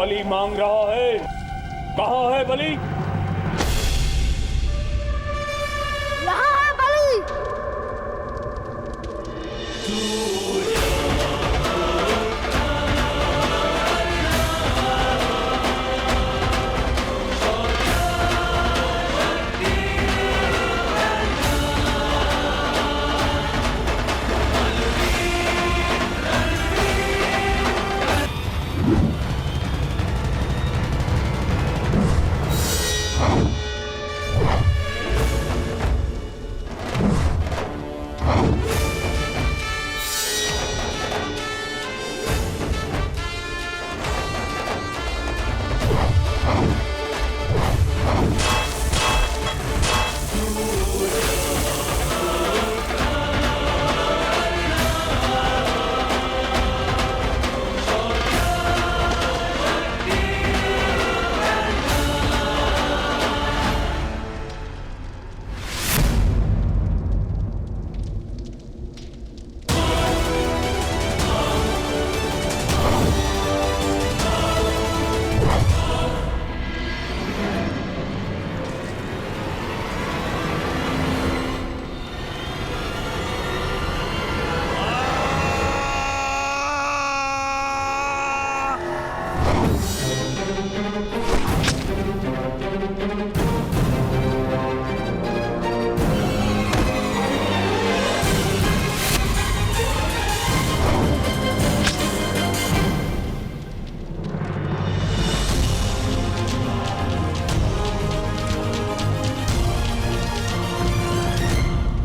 बलि मांग रहा है। कहाँ है बलि? यहाँ है बलि।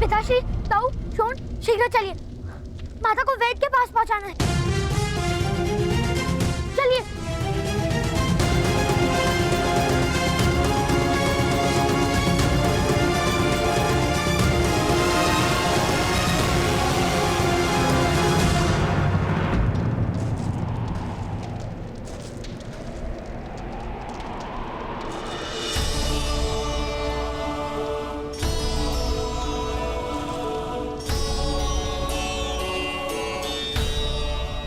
पिताश्री, ताऊ, शोन, शीघ्र चलिए। माता को वेद के पास पहुंचाना है। चलिए।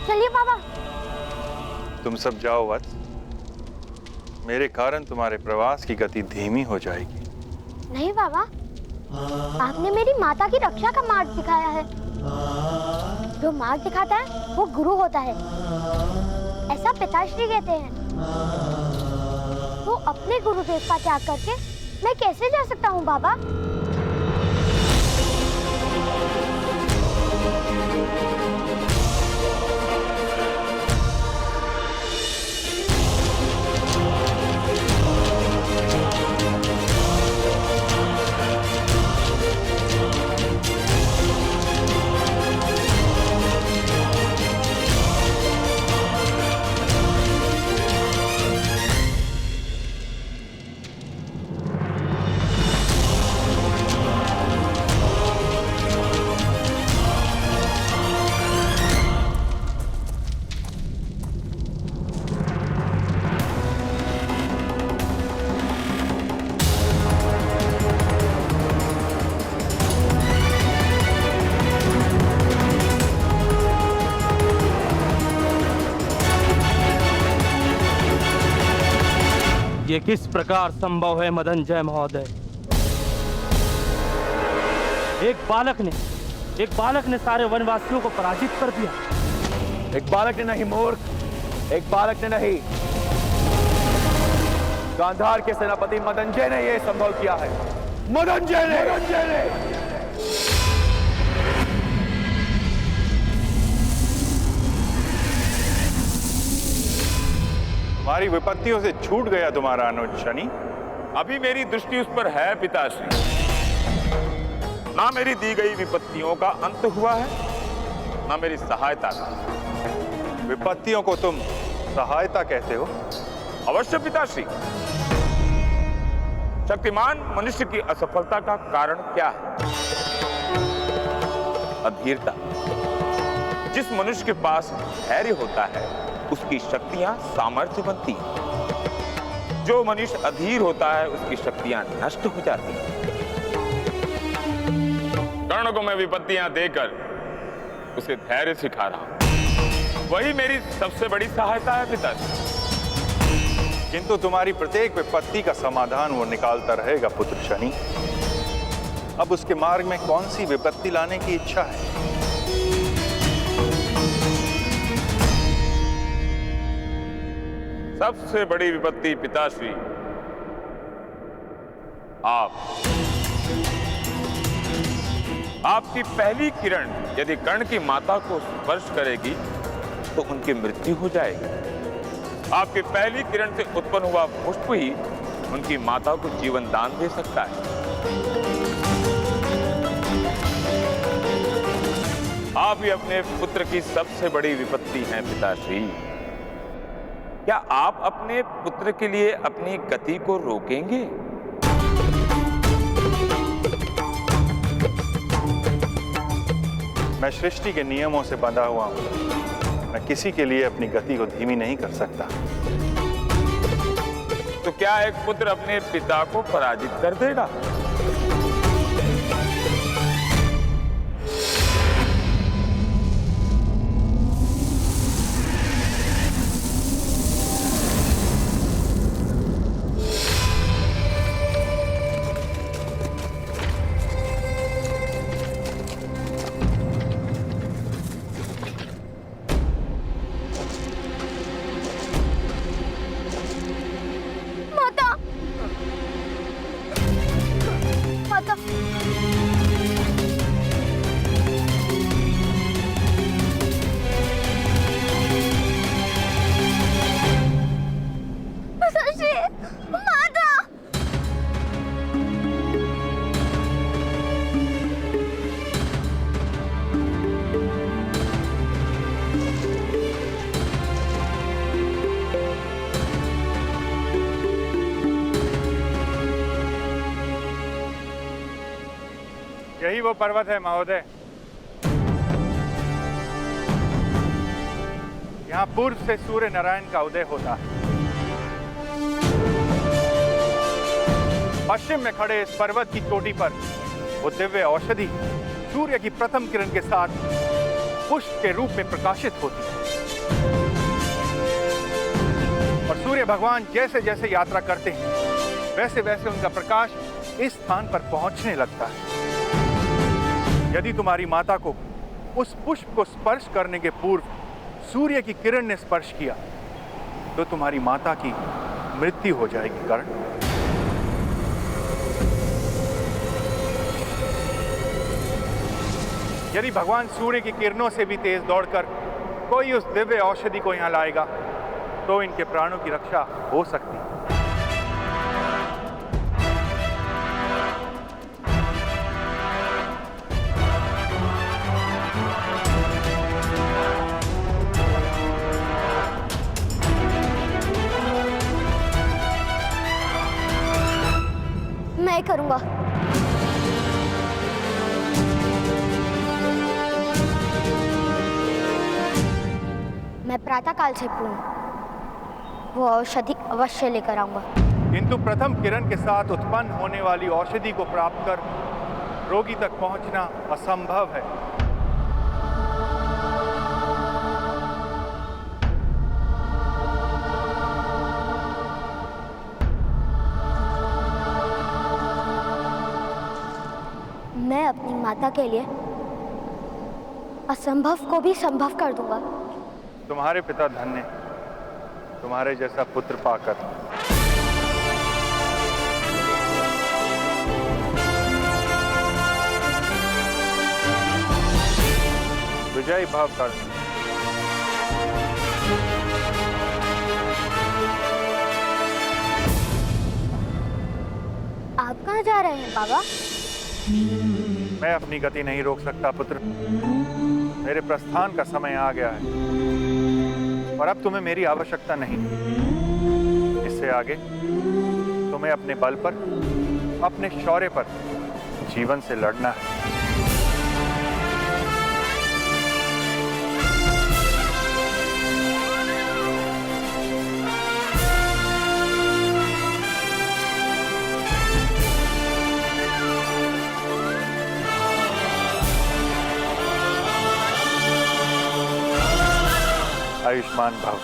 चलिए बाबा। तुम सब जाओ वत्स। मेरे कारण तुम्हारे प्रवास की गति धीमी हो जाएगी। नहीं बाबा, आपने मेरी माता की रक्षा का मार्ग दिखाया है। जो मार्ग दिखाता है वो गुरु होता है, ऐसा पिताश्री कहते हैं। तो अपने गुरुदेव का त्याग करके मैं कैसे जा सकता हूँ बाबा? ये किस प्रकार संभव है मदनजय महोदय? एक बालक ने सारे वनवासियों को पराजित कर दिया। एक बालक ने नहीं मूर्ख, एक बालक ने नहीं, गांधार के सेनापति मदनजय ने यह संभव किया है। मदनजय ने। तुम्हारी विपत्तियों से छूट गया तुम्हारा अनुज शनि। अभी मेरी दृष्टि उस पर है पिताश्री। ना मेरी दी गई विपत्तियों का अंत हुआ है, ना मेरी सहायता का। विपत्तियों को तुम सहायता कहते हो? अवश्य पिताश्री। शक्तिमान मनुष्य की असफलता का कारण क्या है? अधीरता। जिस मनुष्य के पास धैर्य होता है उसकी शक्तियां सामर्थ्य बनती हैं। जो मनुष्य अधीर होता है उसकी शक्तियां नष्ट हो जाती हैं। कर्ण को मैं विपत्तियां देकर उसे धैर्य सिखा रहा हूं। वही मेरी सबसे बड़ी सहायता है पिताजी। किंतु तुम्हारी प्रत्येक विपत्ति का समाधान वो निकालता रहेगा पुत्र शनि। अब उसके मार्ग में कौन सी विपत्ति लाने की इच्छा है? सबसे बड़ी विपत्ति पिताश्री आपकी पहली किरण यदि कर्ण की माता को स्पर्श करेगी तो उनकी मृत्यु हो जाएगी। आपकी पहली किरण से उत्पन्न हुआ पुष्प ही उनकी माता को जीवन दान दे सकता है। आप ही अपने पुत्र की सबसे बड़ी विपत्ति हैं पिताश्री। क्या आप अपने पुत्र के लिए अपनी गति को रोकेंगे? मैं सृष्टि के नियमों से बंधा हुआ हूं। मैं किसी के लिए अपनी गति को धीमी नहीं कर सकता। तो क्या एक पुत्र अपने पिता को पराजित कर देगा? यही वो पर्वत है महोदय। यहाँ पूर्व से सूर्य नारायण का उदय होता है। पश्चिम में खड़े इस पर्वत की चोटी पर वो दिव्य औषधि सूर्य की प्रथम किरण के साथ पुष्प के रूप में प्रकाशित होती है और सूर्य भगवान जैसे जैसे यात्रा करते हैं वैसे वैसे उनका प्रकाश इस स्थान पर पहुंचने लगता है। यदि तुम्हारी माता को उस पुष्प को स्पर्श करने के पूर्व सूर्य की किरण ने स्पर्श किया तो तुम्हारी माता की मृत्यु हो जाएगी कर्ण। यदि भगवान सूर्य की किरणों से भी तेज दौड़कर कोई उस दिव्य औषधि को यहां लाएगा तो इनके प्राणों की रक्षा हो सकती है। मैं करूंगा। मैं प्रातःकाल से पूर्ण वो औषधि अवश्य लेकर आऊंगा। किंतु प्रथम किरण के साथ उत्पन्न होने वाली औषधि को प्राप्त कर रोगी तक पहुंचना असंभव है। मैं अपनी माता के लिए असंभव को भी संभव कर दूंगा। तुम्हारे पिता धन्य तुम्हारे जैसा पुत्र पाकर। विजयी भाव कर। आप कहाँ जा रहे हैं बाबा? मैं अपनी गति नहीं रोक सकता पुत्र। मेरे प्रस्थान का समय आ गया है और अब तुम्हें मेरी आवश्यकता नहीं। इससे आगे तुम्हें अपने बल पर, अपने शौर्य पर जीवन से लड़ना है। आयुष्मान भव।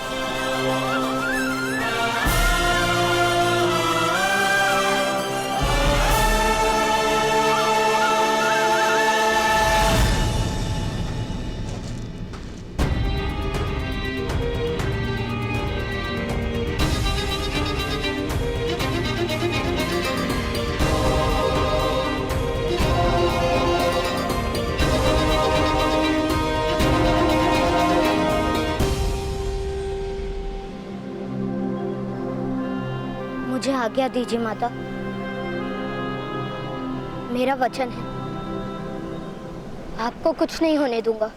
आज्ञा दीजिए माता। मेरा वचन है, आपको कुछ नहीं होने दूंगा।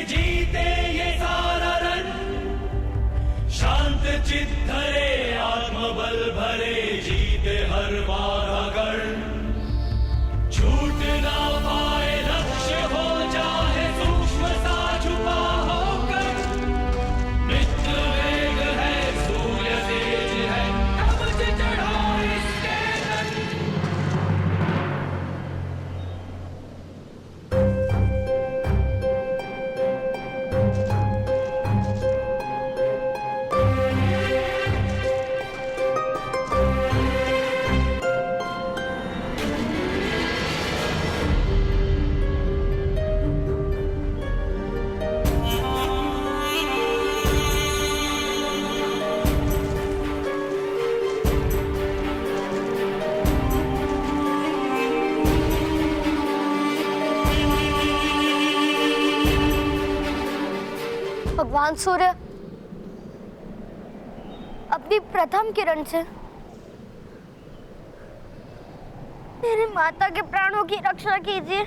जीते ये सारा रण, शांत चित धरे आत्मबल भरे, जीते हर बाधा गण, छूट ना पाए लक्ष्य हो चाहे सूक्ष्म सा छुपा होकर, मित्र वेग है सूर्य तेज है कवच चढ़ा इसके तन। भगवान सूर्य, अपनी प्रथम किरण से मेरे माता के प्राणों की रक्षा कीजिए।